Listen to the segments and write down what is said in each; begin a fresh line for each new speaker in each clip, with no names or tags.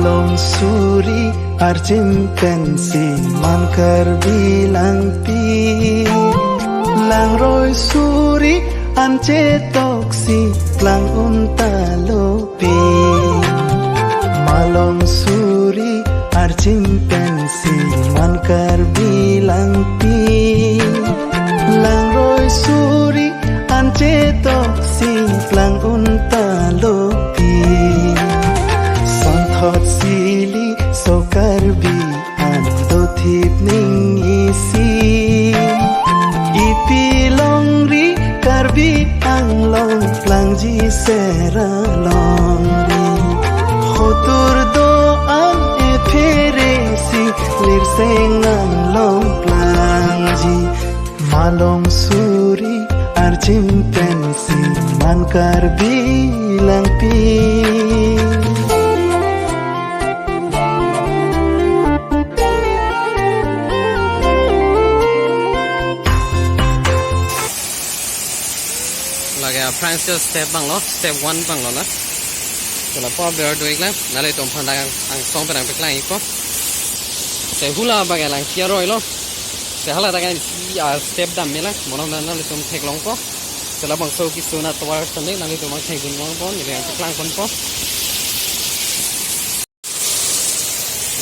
Malong suri arjim pensi man karbi lang pi lang roi suri ance toksi lang unta lopi Malong suri arjim pensi man karbi lang pi lang roi suri ance toksi lang unta lopi Thot sili so karbi ando thip ning isi ipi longri karbi anglong langji sera longri hotur do an e pheresi lir seng anglong langji malong suri arjim pensi man karbi langpi
Friends, just step bang lo, step 1 bang lo na. Kalau pop bear doing lah, nalai tom pandang ang song perang peklang iko. Saya hula bagai lang kiaroi lo. Saya hala tangan step dam mela, mono nalai tom tek long ko. Setelah bang so ki sunat tawar sendiri, nalai tom tek gun long ko, nilai ang peklang kon ko.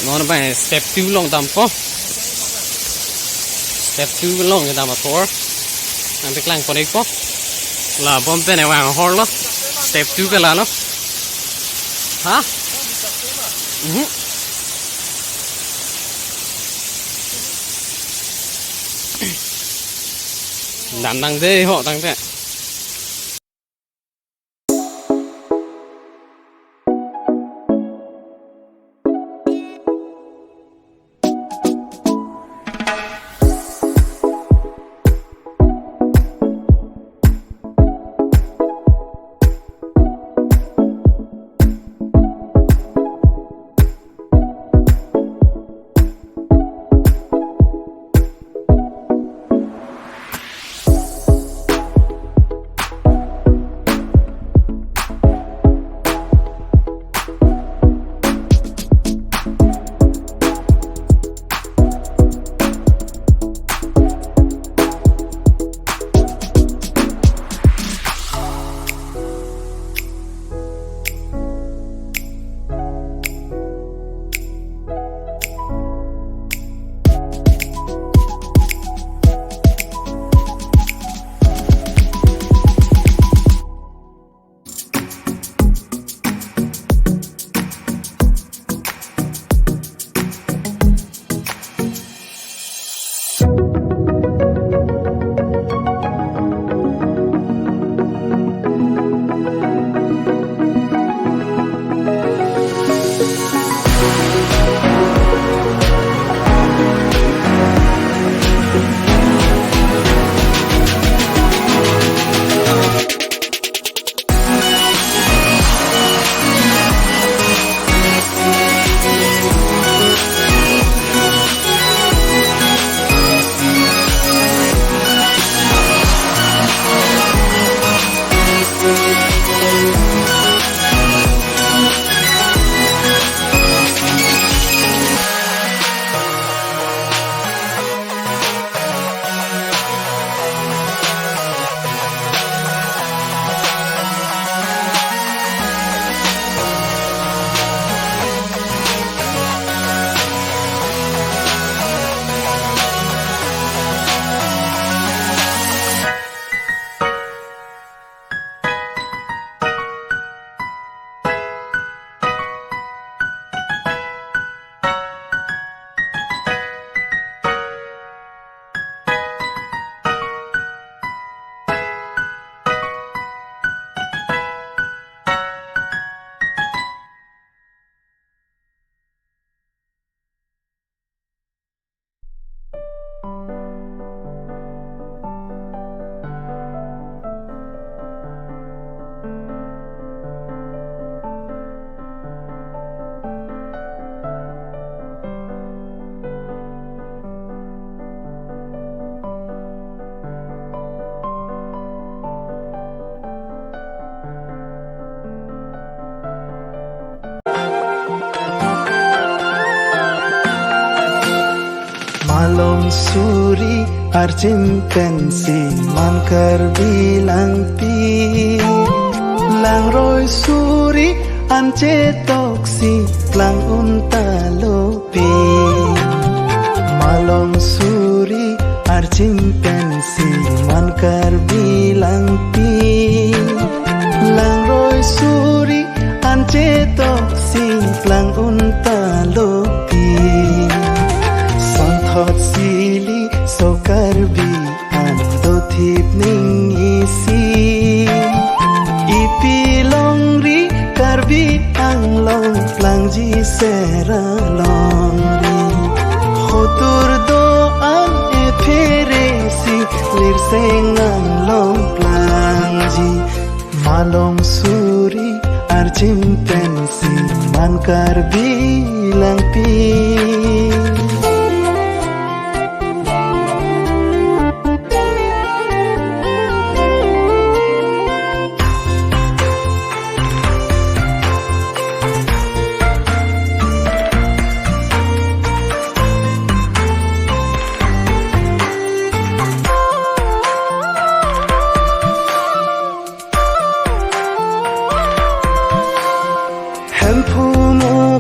Mono bang step 2 long dam ko. Step 2 long dam ator. Ang peklang kon iko. Là bom tên này hoàng hor lo step 2 cái là nó hả đàn đang dê họ đang thế
suri ar chimpanzee man karbi lang pi lang roi suri an che toksi lang unta lopi malong suri ar chimpanzee man karbi lang pi lang roi suri an che toksi lang unta lopi thot sili so karbi an do thip ning isi ipi long ri karbi anglong plang ji sera long ri khotur do an e phere si lir seng anglong plang ji malong suri ar chimpanzee man karbi lang pi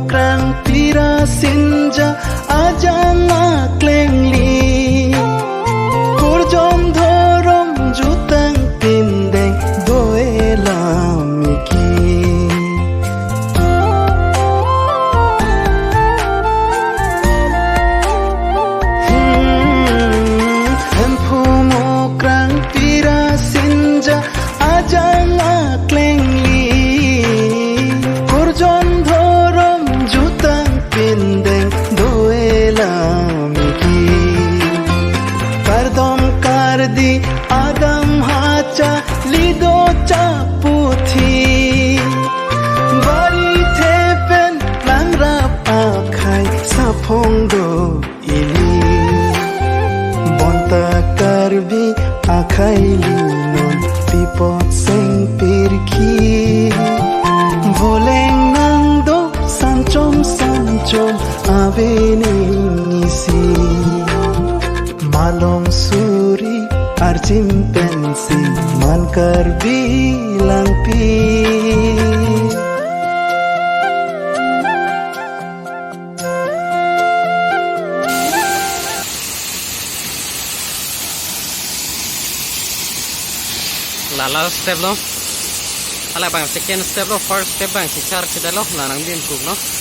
krang tira sinja ajang aklengli kurjom dhorom jutang pindeng doelamiki hempumo krang tira sinja ajang aklengli kurjom pindeng doelamiki pardom kardi adam hacha lido chaputhi bari thepen langra akhai saphong do ili bonta karbi akhai linon pipot seng pirki voleng nang do sanchom avening isi malong suri ar chimpanzee man karbi lang pi
lala step lo ala bang second step lo first step bang si char chida lo lanang din kuk lo